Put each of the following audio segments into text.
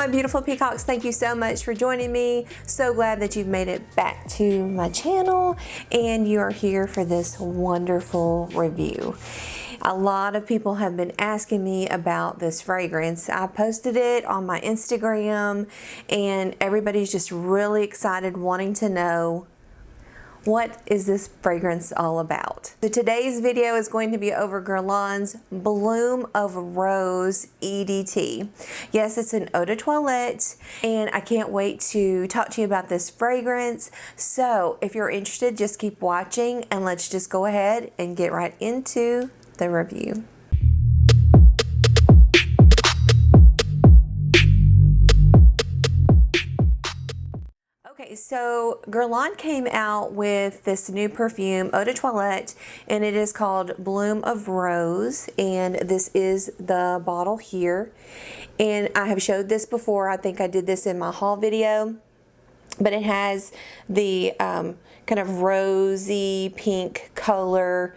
beautiful peacocks, thank you so much for joining me. So glad that you've made it back to my channel and you are here for this wonderful review. A lot of people have been asking me about this fragrance. I posted it on my Instagram and everybody's just really excited, wanting to know, what is this fragrance all about? So today's video is going to be over Guerlain's Bloom of Rose EDT. Yes, it's an eau de toilette, and I can't wait to talk to you about this fragrance. So if you're interested, just keep watching and let's just go ahead and get right into the review. Okay, so Guerlain came out with this new perfume, eau de toilette, and it is called Bloom of Rose, and this is the bottle here. And I have showed this before. I think I did this in my haul video, but it has the kind of rosy pink color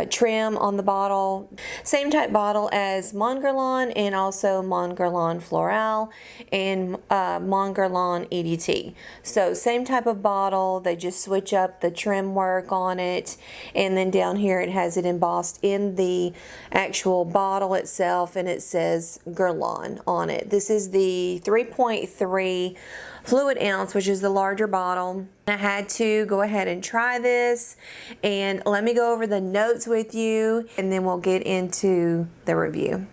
trim on the bottle. Same type bottle as Mon Guerlain, and also Mon Guerlain Floral and Mon Guerlain EDT. So same type of bottle, they just switch up the trim work on it, and then down here it has it embossed in the actual bottle itself, and it says Guerlain on it. This is the 3.3 fluid ounce, which is the larger bottle. I had to go ahead and try this, and let me go over the notes with you and then we'll get into the review.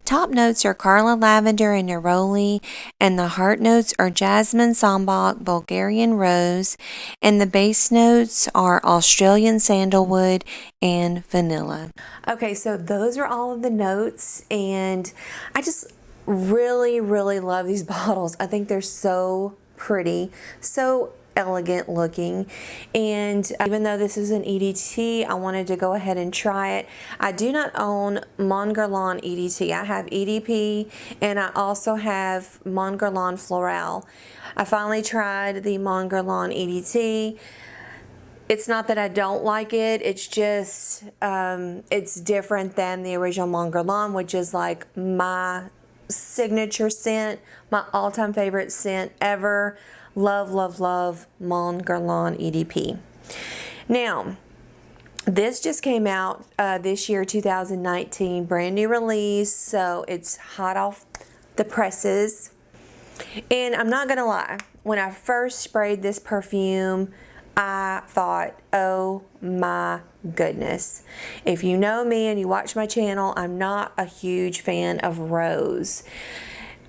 Top notes are Carla Lavender and Neroli, and the heart notes are Jasmine, Sambac, Bulgarian Rose, and the base notes are Australian Sandalwood and Vanilla. Okay, so those are all of the notes, and I just really love these bottles. I think they're so pretty, so elegant looking, and even though this is an EDT, I wanted to go ahead and try it. I do not own Mon Guerlain EDT. I have EDP, and I also have Mon Guerlain Floral. I finally tried the Mon Guerlain EDT. It's not that I don't like it, it's just it's different than the original Mon Guerlain, which is like my signature scent, my all-time favorite scent ever. Love Mon Guerlain EDP. Now, this just came out this year, 2019, brand new release, so it's hot off the presses. And I'm not gonna lie, when I first sprayed this perfume, I thought, oh my goodness. If you know me and you watch my channel, I'm not a huge fan of rose.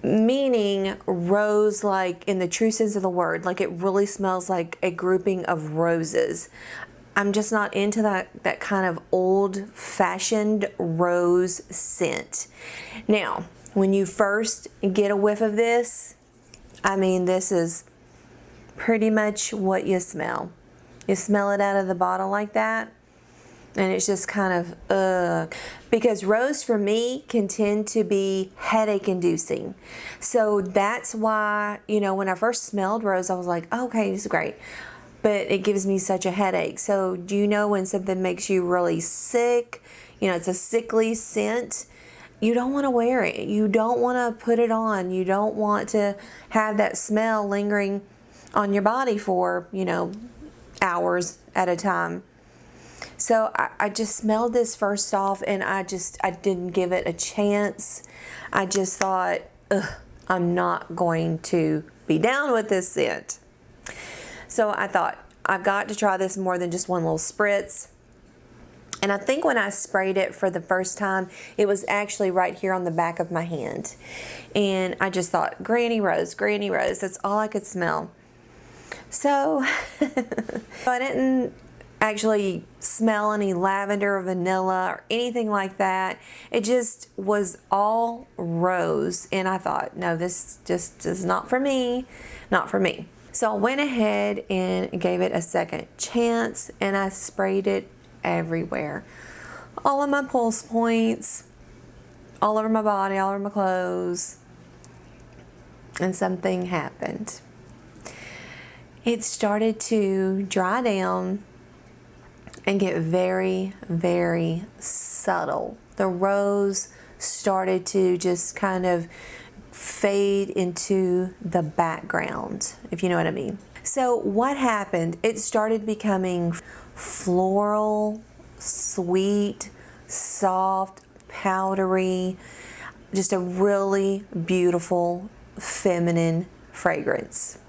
Meaning rose like in the true sense of the word, like it really smells like a grouping of roses. I'm just not into that kind of old-fashioned rose scent. Now, when you first get a whiff of this, I mean, this is pretty much what you smell. You smell it out of the bottle like that, and it's just kind of because rose for me can tend to be headache inducing. So that's why, you know, when I first smelled rose, I was like, oh, okay, this is great, but it gives me such a headache. So do you know when something makes you really sick, you know, it's a sickly scent, you don't want to wear it, you don't want to put it on, you don't want to have that smell lingering on your body for, you know, hours at a time. So I just smelled this first off, and I didn't give it a chance. I just thought, ugh, I'm not going to be down with this scent. So I thought, I've got to try this more than just one little spritz. And I think when I sprayed it for the first time, it was actually right here on the back of my hand. And I just thought, Granny Rose, that's all I could smell. So I didn't actually smell any lavender or vanilla or anything like that. It just was all rose, and I thought, no, this just is not for me, not for me. So I went ahead and gave it a second chance, and I sprayed it everywhere. All of my pulse points, all over my body, all over my clothes, and something happened. It started to dry down and get very subtle. The rose started to just kind of fade into the background, if you know what I mean. So what happened? It started becoming floral, sweet, soft, powdery, just a really beautiful feminine fragrance.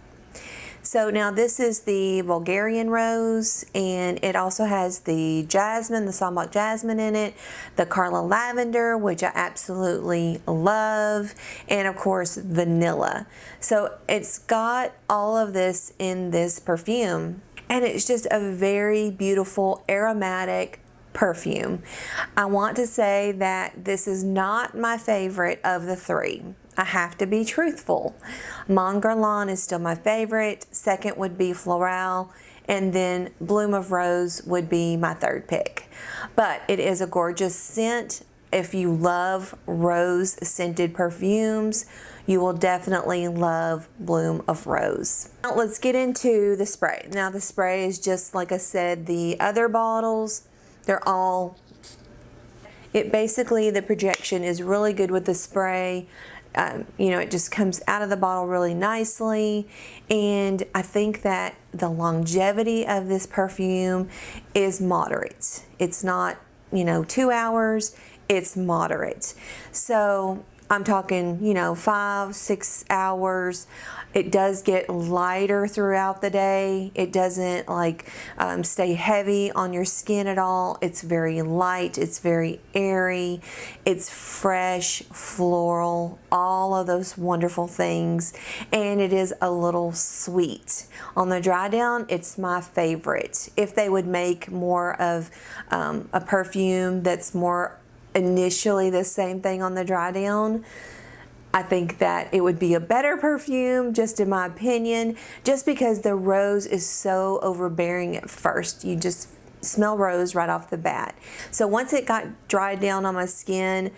So now this is the Bulgarian rose, and it also has the jasmine, the Sambac jasmine in it, the Carla lavender, which I absolutely love, and of course vanilla. So it's got all of this in this perfume, and it's just a very beautiful aromatic perfume. I want to say that this is not my favorite of the three. I have to be truthful. Mon Guerlain is still my favorite. Second would be Floral, and then Bloom of Rose would be my third pick. But it is a gorgeous scent. If you love rose scented perfumes, you will definitely love Bloom of Rose. Now let's get into the spray. Now the spray is just like I said, the other bottles, they're all, basically the projection is really good with the spray. You know, it just comes out of the bottle really nicely, and I think that the longevity of this perfume is moderate. It's not, you know, 2 hours, it's moderate. So I'm talking, you know, 5-6 hours. It does get lighter throughout the day. It doesn't like stay heavy on your skin at all. It's very light. It's very airy. It's fresh, floral, all of those wonderful things. And it is a little sweet. On the dry down, it's my favorite. If they would make more of a perfume that's more initially the same thing on the dry down, I think that it would be a better perfume, just in my opinion, just because the rose is so overbearing at first. You just smell rose right off the bat. So once it got dried down on my skin,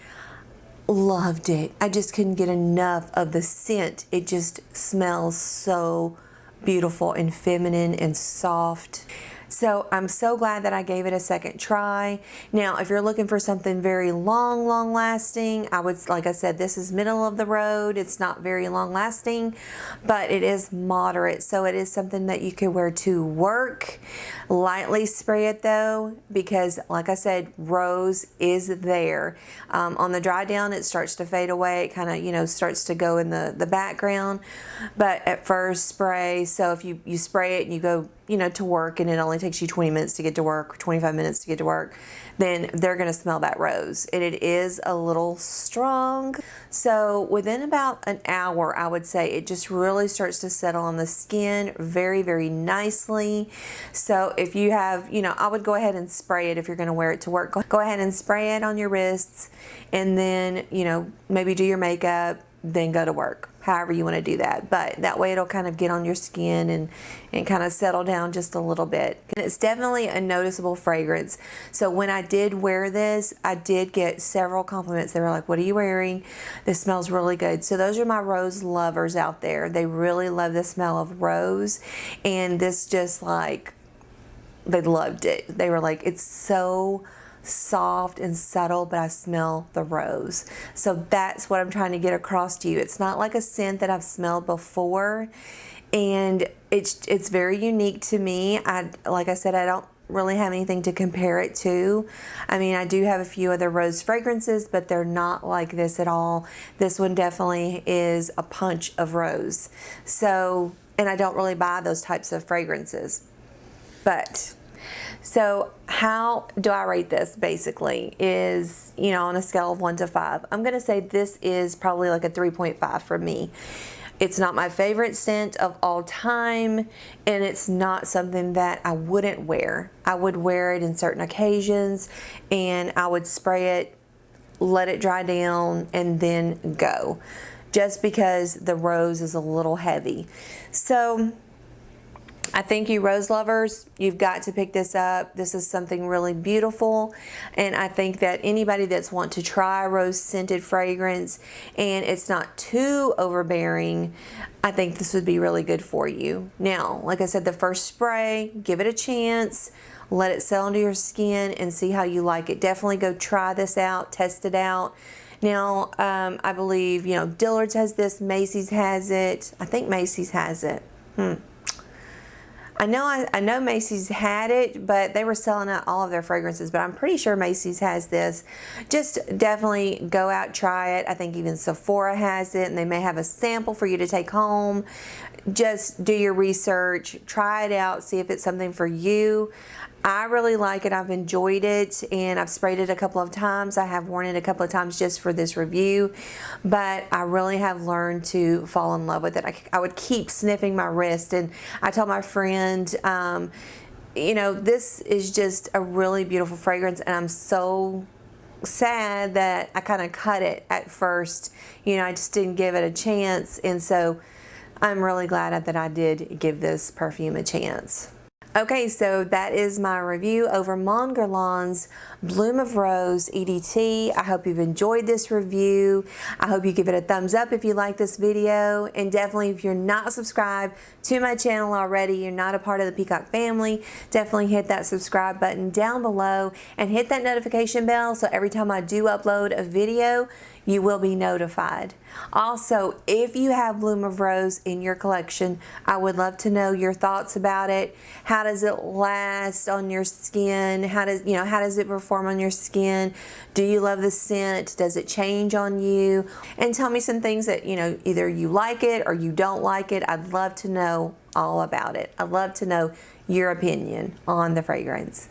loved it. I just couldn't get enough of the scent. It just smells so beautiful and feminine and soft. So I'm so glad that I gave it a second try. Now, if you're looking for something very long lasting, I would, like I said, this is middle of the road. It's not very long lasting, but it is moderate. So it is something that you could wear to work. Lightly spray it though, because like I said, rose is there. On the dry down, it starts to fade away. It kind of, you know, starts to go in the background, but at first spray. So if you spray it and you go, you know, to work, and it only takes you 20 minutes to get to work, 25 minutes to get to work, then they're going to smell that rose. And it is a little strong. So within about an hour, I would say it just really starts to settle on the skin very, very nicely. So if you have, you know, I would go ahead and spray it if you're going to wear it to work. Go ahead and spray it on your wrists, and then, you know, maybe do your makeup, then go to work, however you want to do that. But that way it'll kind of get on your skin and kind of settle down just a little bit. And it's definitely a noticeable fragrance. So when I did wear this, I did get several compliments. They were like, what are you wearing? This smells really good. So those are my rose lovers out there. They really love the smell of rose, and this just like, they loved it. They were like, it's so soft and subtle, but I smell the rose. So that's what I'm trying to get across to you. It's not like a scent that I've smelled before, and it's very unique to me. Like I said, I don't really have anything to compare it to. I mean, I do have a few other rose fragrances, but they're not like this at all. This one definitely is a punch of rose. So, and I don't really buy those types of fragrances. But so how do I rate this? Basically is, you know, on a scale of 1 to 5, I'm going to say this is probably like a 3.5 for me. It's not my favorite scent of all time, and it's not something that I wouldn't wear. I would wear it in certain occasions, and I would spray it, let it dry down, and then go, just because the rose is a little heavy. So I think you rose lovers, you've got to pick this up. This is something really beautiful, and I think that anybody that's want to try a rose scented fragrance and it's not too overbearing, I think this would be really good for you. Now, like I said, the first spray, give it a chance. Let it settle into your skin and see how you like it. Definitely go try this out, test it out, Now, I believe, you know, Dillard's has this, Macy's has it. I think Macy's has it. I know Macy's had it, but they were selling out all of their fragrances, but I'm pretty sure Macy's has this. Just definitely go out, try it. I think even Sephora has it, and they may have a sample for you to take home. Just do your research, try it out, see if it's something for you. I really like it. I've enjoyed it, and I've sprayed it a couple of times. I have worn it a couple of times just for this review, but I really have learned to fall in love with it. I would keep sniffing my wrist, and I told my friend, you know, this is just a really beautiful fragrance, and I'm so sad that I kind of cut it at first. You know, I just didn't give it a chance, and so I'm really glad that I did give this perfume a chance. Okay, so that is my review over Mon Guerlain's Bloom of Rose EDT. I hope you've enjoyed this review. I hope you give it a thumbs up if you like this video. And definitely, if you're not subscribed to my channel already, you're not a part of the Peacock family, definitely hit that subscribe button down below and hit that notification bell so every time I do upload a video, you will be notified. Also, if you have Bloom of Rose in your collection, I would love to know your thoughts about it. How does it last on your skin? How does it perform on your skin? Do you love the scent? Does it change on you? And tell me some things that, you know, either you like it or you don't like it. I'd love to know all about it. I'd love to know your opinion on the fragrance.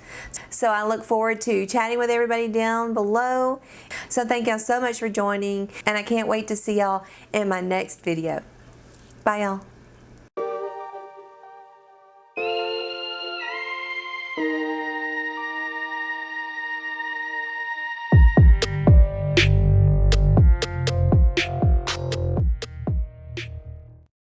So I look forward to chatting with everybody down below. So thank y'all so much for joining, and I can't wait to see y'all in my next video. Bye y'all.